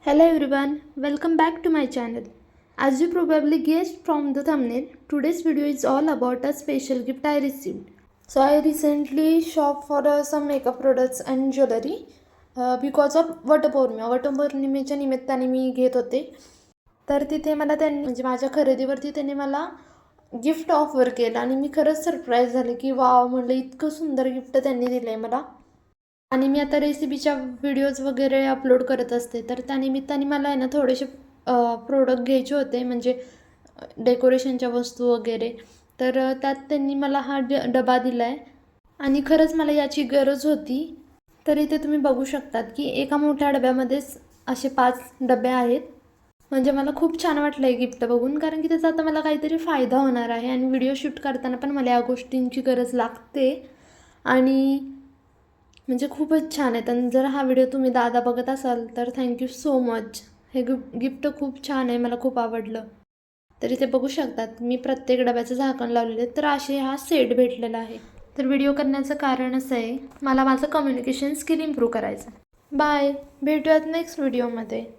Hello everyone, welcome back to my channel. As you probably guessed from the thumbnail, today's video is all about a special gift I received. So I recently shopped for some makeup products and jewelry because of वटपौर्णिमेच्या निमित्ताने मी घेत होते. तर तिथे मला त्यांनी म्हणजे माझ्या खरेदीवरती त्यांनी मला गिफ्ट ऑफर केलं आणि मी खरंच सरप्राईज झाले की वाव, म्हटलं इतकं सुंदर गिफ्ट त्यांनी दिलं आहे मला. आणि मी आता रेसिपीच्या व्हिडिओज वगैरे अपलोड करत असते, तर त्यानिमित्ताने मला आहे ना थोडेसे प्रोडक्ट घ्यायचे होते, म्हणजे डेकोरेशनच्या वस्तू वगैरे. तर त्यात त्यांनी मला हा डबा दिला आहे आणि खरंच मला याची गरज होती. तर इथे तुम्ही बघू शकतात की एका मोठ्या डब्यामध्येच असे 5 डबे आहेत. म्हणजे मला खूप छान वाटलं आहे गिफ्ट बघून, कारण की त्याचा आता मला काहीतरी फायदा होणार आहे आणि व्हिडिओ शूट करताना पण मला या गोष्टींची गरज लागते. आणि म्हणजे खूपच छान आहे. आणि जर हा व्हिडिओ तुम्ही दादा बघत असाल तर थँक्यू सो मच. हे गिफ्ट खूप छान आहे, मला खूप आवडलं. तर इथे बघू शकतात मी प्रत्येक डब्याचं झाकण लावलेलं आहे. तर असे हा सेट भेटलेला आहे. तर व्हिडिओ करण्याचं कारण असं आहे, मला माझं कम्युनिकेशन स्किल इम्प्रूव्ह करायचं. बाय, भेटूयात नेक्स्ट व्हिडिओमध्ये.